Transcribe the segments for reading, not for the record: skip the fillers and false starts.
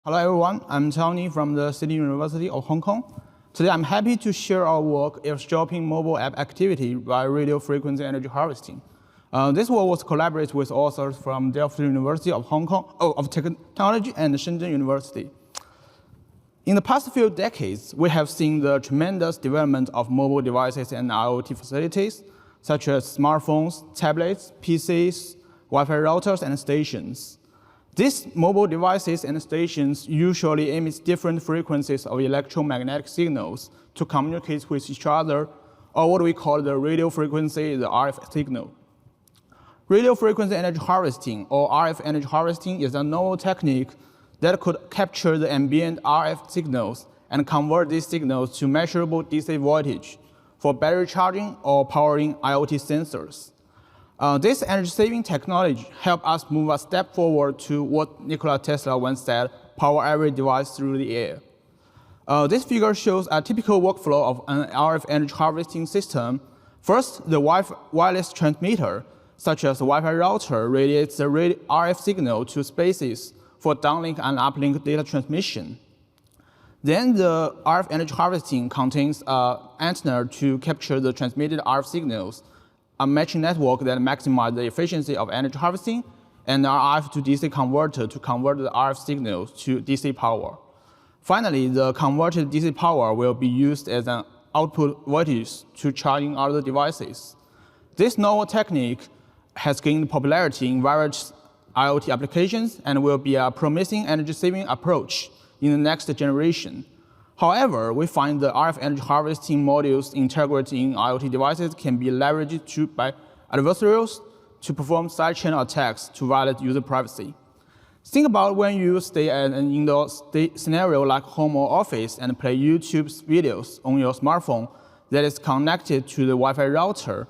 Hello everyone, I'm Tony from the City University of Hong Kong. Today I'm happy to share our work Eavesdropping mobile app activity by radio frequency energy harvesting. This work was collaborated with authors from Delft University of Hong Kong, of Technology and Shenzhen University. In the past few decades, we have seen the tremendous development of mobile devices and IoT facilities, such as smartphones, tablets, PCs, Wi-Fi routers, and stations. These mobile devices and stations usually emit different frequencies of electromagnetic signals to communicate with each other, or what we call the radio frequency, the RF signal. Radio frequency energy harvesting, or RF energy harvesting, is a novel technique that could capture the ambient RF signals and convert these signals to measurable DC voltage for battery charging or powering IoT sensors. This energy-saving technology helped us move a step forward to what Nikola Tesla once said, power every device through the air. This figure shows a typical workflow of an RF energy harvesting system. First, the wireless transmitter, such as the Wi-Fi router, radiates the RF signal to spaces for downlink and uplink data transmission. Then the RF energy harvesting contains an antenna to capture the transmitted RF signals, a matching network that maximizes the efficiency of energy harvesting, and an RF to DC converter to convert the RF signals to DC power. Finally, the converted DC power will be used as an output voltage to charging other devices. This novel technique has gained popularity in various IoT applications and will be a promising energy-saving approach in the next generation. However, we find the RF energy harvesting modules integrated in IoT devices can be leveraged by adversaries to perform side-channel attacks to violate user privacy. Think about when you stay at an indoor scenario like home or office and play YouTube videos on your smartphone that is connected to the Wi-Fi router.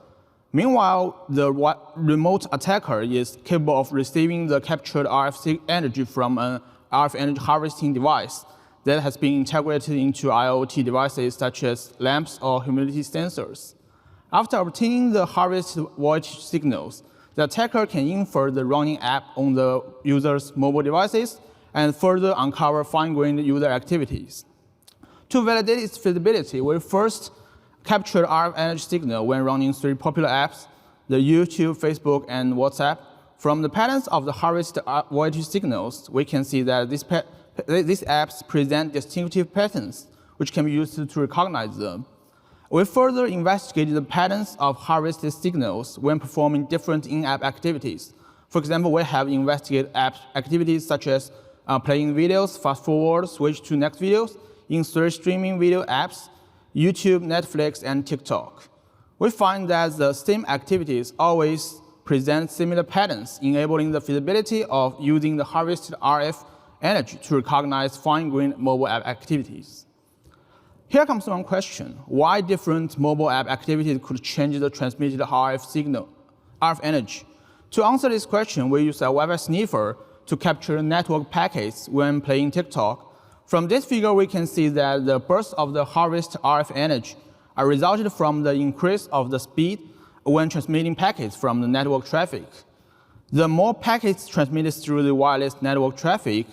Meanwhile, the remote attacker is capable of receiving the captured RF energy from an RF energy harvesting device that has been integrated into IoT devices such as lamps or humidity sensors. After obtaining the harvested voltage signals, the attacker can infer the running app on the user's mobile devices and further uncover fine-grained user activities. To validate its feasibility, we first captured RF energy signal when running three popular apps, the YouTube, Facebook, and WhatsApp. From the patterns of the harvested voltage signals, we can see that these apps present distinctive patterns, which can be used to recognize them. We further investigated the patterns of harvested signals when performing different in-app activities. For example, we have investigated app activities such as playing videos, fast forward, switch to next videos in three streaming video apps, YouTube, Netflix, and TikTok. We find that the same activities always present similar patterns, enabling the feasibility of using the harvested RF energy to recognize fine-grained mobile app activities. Here comes one question: why different mobile app activities could change the transmitted RF energy? To answer this question, we use a Wi-Fi sniffer to capture network packets when playing TikTok. From this figure, we can see that the burst of the harvested RF energy are resulted from the increase of the speed when transmitting packets from the network traffic. The more packets transmitted through the wireless network traffic,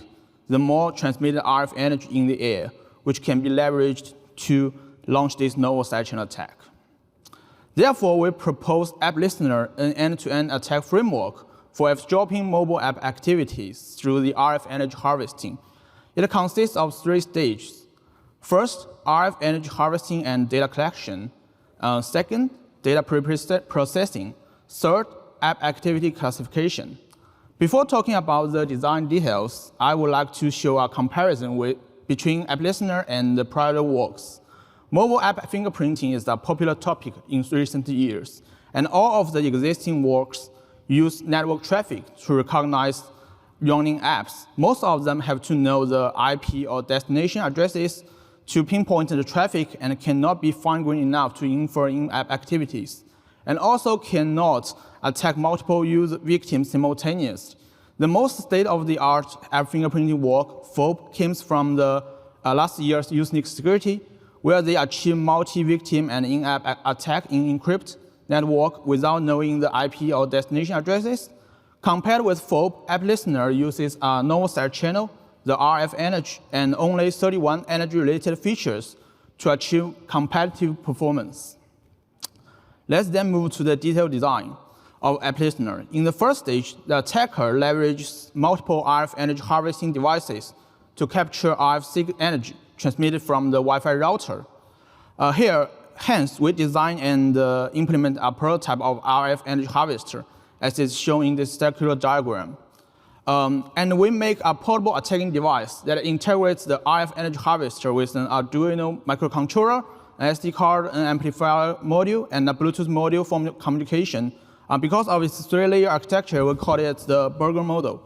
the more transmitted RF energy in the air, which can be leveraged to launch this novel side-channel attack. Therefore, we propose App Listener, an end-to-end attack framework for eavesdropping mobile app activities through the RF energy harvesting. It consists of three stages. First, RF energy harvesting and data collection. Second, data pre-processing. Third, app activity classification. Before talking about the design details, I would like to show a comparison between App Listener and the prior works. Mobile app fingerprinting is a popular topic in recent years, and all of the existing works use network traffic to recognize running apps. Most of them have to know the IP or destination addresses to pinpoint the traffic and cannot be fine-grained enough to infer in-app activities, and also cannot attack multiple user victims simultaneously. The most state-of-the-art app fingerprinting work, FOB, came from the last year's USENIX security, where they achieved multi-victim and in-app attack in encrypted network without knowing the IP or destination addresses. Compared with FOB, App Listener uses a normal side channel the RF energy, and only 31 energy-related features to achieve competitive performance. Let's then move to the detailed design of app listener. In the first stage, the attacker leverages multiple RF energy harvesting devices to capture RF energy transmitted from the Wi-Fi router. Hence, we design and implement a prototype of RF energy harvester, as is shown in this circular diagram. And we make a portable attacking device that integrates the RF energy harvester with an Arduino microcontroller, an SD card, an amplifier module, and a Bluetooth module for communication. Because of its three-layer architecture, we call it the burger model.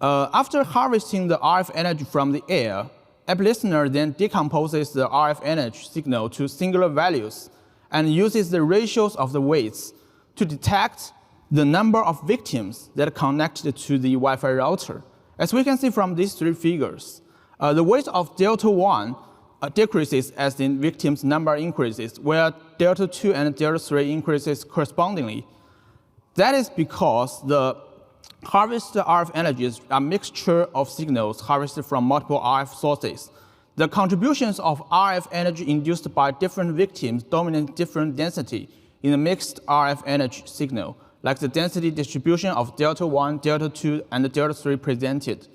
After harvesting the RF energy from the air, app listener then decomposes the RF energy signal to singular values and uses the ratios of the weights to detect the number of victims that are connected to the Wi-Fi router. As we can see from these three figures, the weight of delta 1 decreases as the victims' number increases, where delta 2 and delta 3 increases correspondingly. That is because the harvested RF energy is a mixture of signals harvested from multiple RF sources. The contributions of RF energy induced by different victims dominate different density in the mixed RF energy signal, like the density distribution of delta 1, delta 2, and delta 3 presented.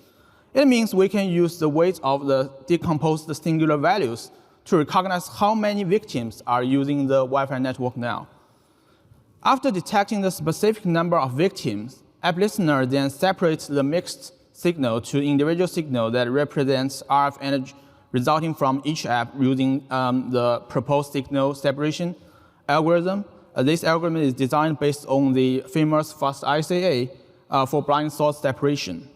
It means we can use the weight of the decomposed singular values to recognize how many victims are using the Wi-Fi network now. After detecting the specific number of victims, app listener then separates the mixed signal to individual signal that represents RF energy resulting from each app using the proposed signal separation algorithm. This algorithm is designed based on the famous fast ICA for blind source separation.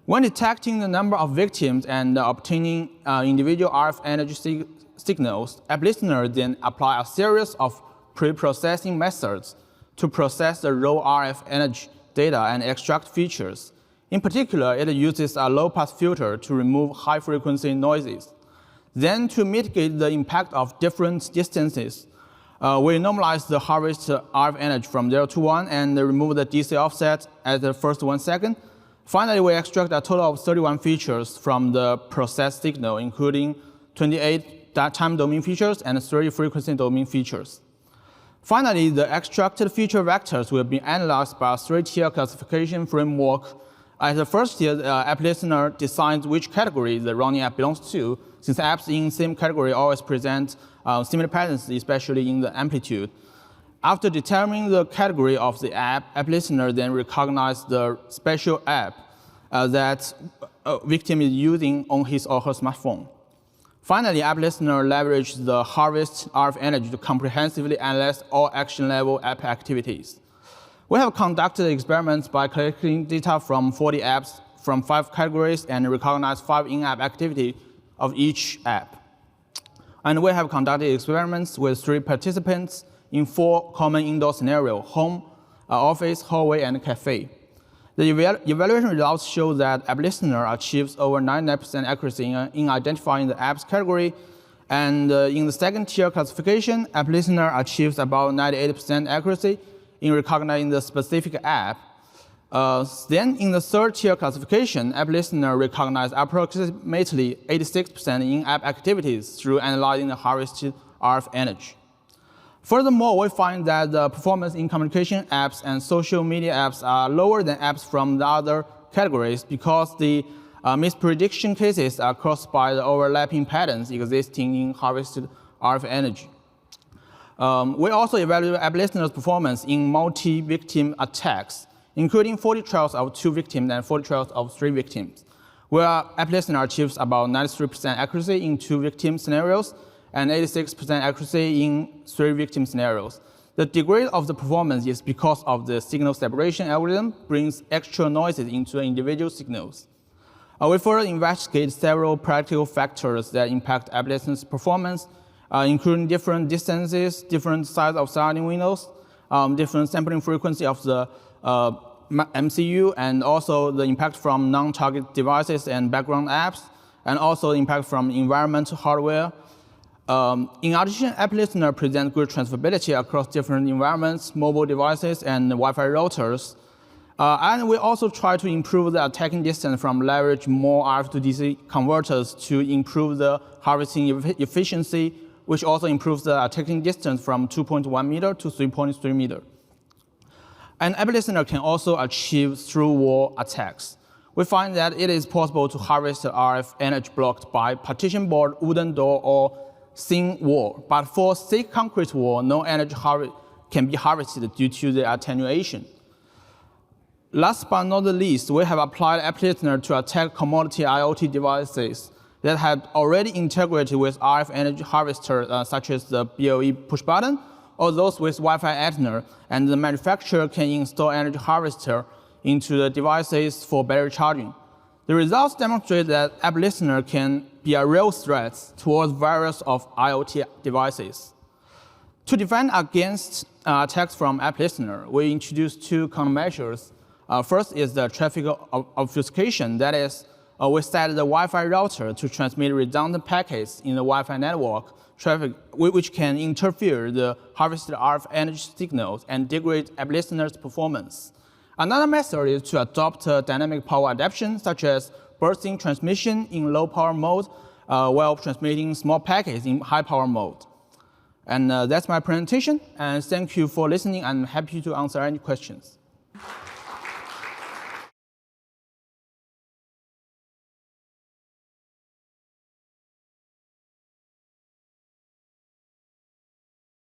When detecting the number of victims and obtaining individual RF energy signals, app listener then apply a series of pre-processing methods to process the raw RF energy data and extract features. In particular, it uses a low-pass filter to remove high-frequency noises. Then, to mitigate the impact of different distances, we normalize the harvested RF energy from 0 to 1 and remove the DC offset at the first 1 second. Finally, we extract a total of 31 features from the processed signal, including 28 time domain features and 3 frequency domain features. Finally, the extracted feature vectors will be analyzed by a 3-tier classification framework. At the first tier, the app listener decides which category the running app belongs to, since apps in the same category always present similar patterns, especially in the amplitude. After determining the category of the app listener then recognizes the special app that a victim is using on his or her smartphone. Finally, app listener leverages the harvest RF energy to comprehensively analyze all action-level app activities. We have conducted experiments by collecting data from 40 apps from 5 categories and recognize 5 in-app activity of each app. And we have conducted experiments with 3 participants in 4 common indoor scenarios: home, office, hallway, and cafe. The evaluation results show that app listener achieves over 99% accuracy in identifying the app's category. And in the second tier classification, app listener achieves about 98% accuracy in recognizing the specific app. Then in the third tier classification, app listener recognizes approximately 86% in-app activities through analyzing the harvested RF energy. Furthermore, we find that the performance in communication apps and social media apps are lower than apps from the other categories because the misprediction cases are caused by the overlapping patterns existing in harvested RF energy. We also evaluate app listener's performance in multi-victim attacks, including 40 trials of 2 victims and 40 trials of 3 victims, where app listener achieves about 93% accuracy in 2 victim scenarios and 86% accuracy in 3 victim scenarios. The degree of the performance is because of the signal separation algorithm brings extra noises into individual signals. We further investigate several practical factors that impact app listener's performance, including different distances, different size of surrounding windows, different sampling frequency of the MCU, and also the impact from non-target devices and background apps, and also the impact from environmental hardware. In addition, app listener presents good transferability across different environments, mobile devices, and Wi-Fi routers. And we also try to improve the attacking distance from leverage more RF to DC converters to improve the harvesting efficiency, which also improves the attacking distance from 2.1 meter to 3.3 meter. An app listener can also achieve through-wall attacks. We find that it is possible to harvest the RF energy blocked by partition board, wooden door, or thin wall. But for thick concrete wall, no energy can be harvested due to the attenuation. Last but not the least, we have applied app listener to attack commodity IoT devices that have already integrated with RF energy harvester, such as the BLE push button, or those with Wi-Fi antenna, and the manufacturer can install energy harvester into the devices for battery charging. The results demonstrate that app listener can be a real threat towards various of IoT devices. To defend against attacks from app listener, we introduced two countermeasures. First is the traffic obfuscation. That is, we set the Wi-Fi router to transmit redundant packets in the Wi-Fi network traffic, which can interfere the harvested RF energy signals and degrade app listener's performance. Another method is to adopt dynamic power adaptation, such as bursting transmission in low power mode while transmitting small packets in high power mode. And that's my presentation. And thank you for listening. I'm happy to answer any questions.